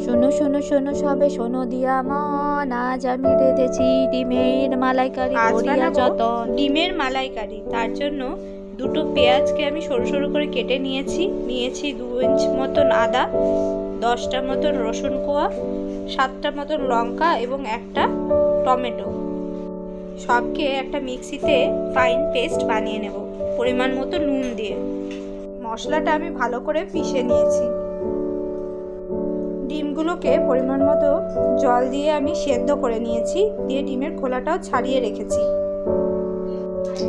শোনো শোনো শোনো সবে শোনো দিয়া মন, আজ আমি রেঁধেছি ডিমের মালাইকারি করিয়া যতন। ডিমের মালাইকারি, তার জন্য দুটো পেঁয়াজকে আমি সরু সরু করে কেটে নিয়েছি। 2 ইঞ্চ মতন আদা, 10টা মতন রসুন কোয়া, 7টা মতন লঙ্কা এবং একটা টমেটো। সবকে একটা মিক্সিতে ফাইন পেস্ট বানিয়ে নেব পরিমাণ মতো নুন দিয়ে। মশলাটা আমি ভালো করে পিষে নিয়েছি। ডিমগুলোকে পরিমাণ মতো জল দিয়ে আমি সেদ্ধ করে নিয়েছি, দিয়ে ডিমের খোলাটাও ছাড়িয়ে রেখেছি।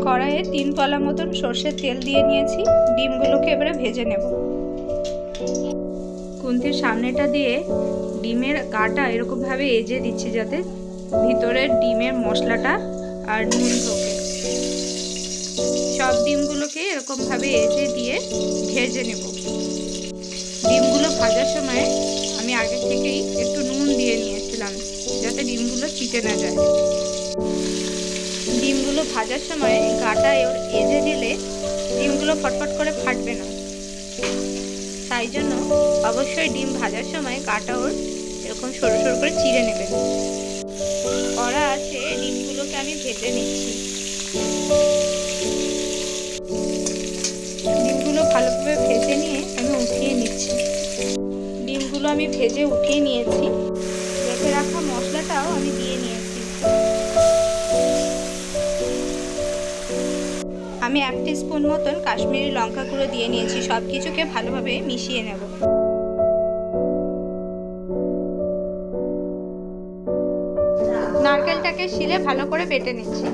কড়াইয়ে 3 তলা মতন সর্ষের তেল দিয়ে নিয়েছি। ডিমগুলোকে এবারে ভেজে নেব। খুন্তির সামনেটা দিয়ে ডিমের গাটা এরকমভাবে এজে দিচ্ছি যাতে ভিতরের ডিমের মশলাটা আর নুন ঢোকে। সব ডিমগুলোকে এরকমভাবে এজে দিয়ে ভেজে নেব। ডিমগুলো ভাজার সময় আমি আগে থেকেই একটু নুন দিয়ে নিয়েছিলাম যাতে ডিমগুলো চিটে না যায়। ডিমগুলো ভাজার সময় গাটা এজে দিলে ডিমগুলো ফটফট করে ফাটবে না, তাই জন্য অবশ্যই ডিম ভাজার সময় গাটা এরকম সরু সরু করে চিড়ে নেবেন। কড়া আছে, ডিমগুলোকে আমি ভেজে নিচ্ছি। ডিমগুলো ভালোভাবে ভেজে নিয়ে আমি উঠিয়ে নিচ্ছি। ডিমগুলো আমি ভেজে উঠিয়ে নিয়েছি। রেখে রাখা মশলাটাও আমি দিয়ে নিয়েছি। আমি 1 টিস্পুন মতন কাশ্মীরি লঙ্কা গুঁড়ো দিয়ে নিয়েছি। সব কিছুকে ভালোভাবে মিশিয়ে নেব। নারকেলটাকে শিলে ভালো করে বেটে নিচ্ছি।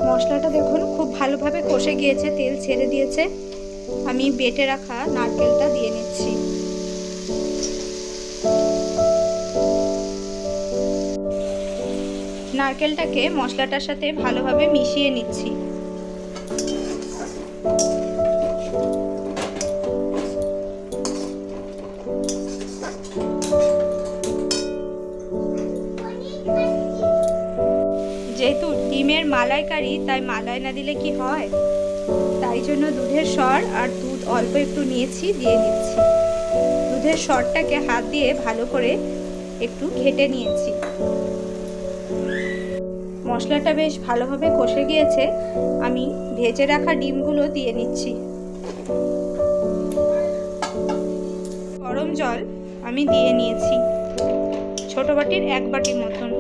মশলাটা দেখুন খুব ভালোভাবে কষে গিয়েছে, তেল ছেড়ে দিয়েছে। আমি বেটে রাখা নারকেলটা দিয়ে নিচ্ছি। নারকেলটাকে মশলাটার সাথে ভালোভাবে মিশিয়ে নিচ্ছি। যেহেতু ডিমের মালাইকারি, তাই মালাই না দিলে কি হয়, তাই জন্য দুধের সর আর দুধ অল্প একটু নিয়েছি, দিয়ে নিচ্ছি। দুধের সরটাকে হাত দিয়ে ভালো করে একটু ঘেটে নিয়েছি। মশলাটা বেশ ভালোভাবে কষে গিয়েছে। আমি ভেজে রাখা ডিমগুলো দিয়ে নিচ্ছি। গরম জল আমি দিয়ে নিয়েছি, ছোট বাটির 1 বাটি মতন।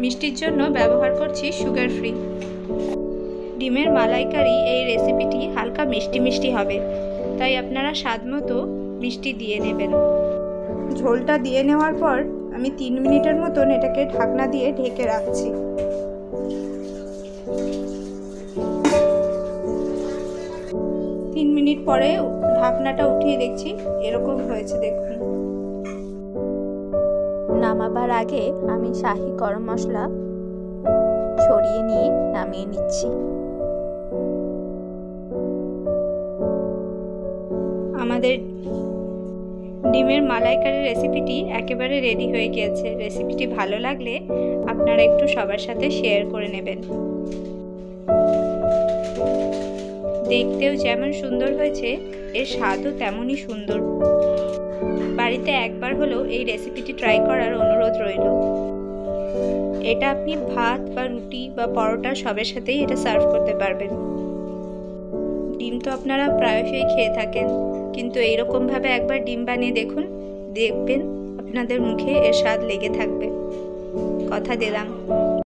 মিষ্টির জন্য ব্যবহার করছি সুগার ফ্রি। ডিমের মালাইকারি এই রেসিপিটি হালকা মিষ্টি মিষ্টি হবে, তাই আপনারা স্বাদ মতো মিষ্টি দিয়ে নেবেন। ঝোলটা দিয়ে নেওয়ার পর আমি 3 মিনিটের মতন এটাকে ঢাকনা দিয়ে ঢেকে রাখছি। তিন মিনিট পরে ঢাকনাটা উঠিয়ে দেখছি এরকম হয়েছে, দেখুন। নামাবার আগে আমি শাহি গরম মশলা ছড়িয়ে নিয়ে নামিয়ে নিচ্ছি। আমাদের ডিমের মালাইকারি রেসিপিটি একেবারে রেডি হয়ে গিয়েছে। রেসিপিটি ভালো লাগলে আপনারা একটু সবার সাথে শেয়ার করে নেবেন। দেখতেও যেমন সুন্দর হয়েছে, এর স্বাদও তেমনই সুন্দর। বাড়িতে একবার হলেও এই রেসিপিটি ট্রাই করার অনুরোধ রইল। এটা আপনি ভাত বা রুটি বা পরোটা সবের সাথেই এটা সার্ভ করতে পারবেন। ডিম তো আপনারা প্রায়শই খেয়ে থাকেন, কিন্তু এইরকমভাবে একবার ডিম বানিয়ে দেখবেন আপনাদের মুখে এর স্বাদ লেগে থাকবে, কথা দিলাম।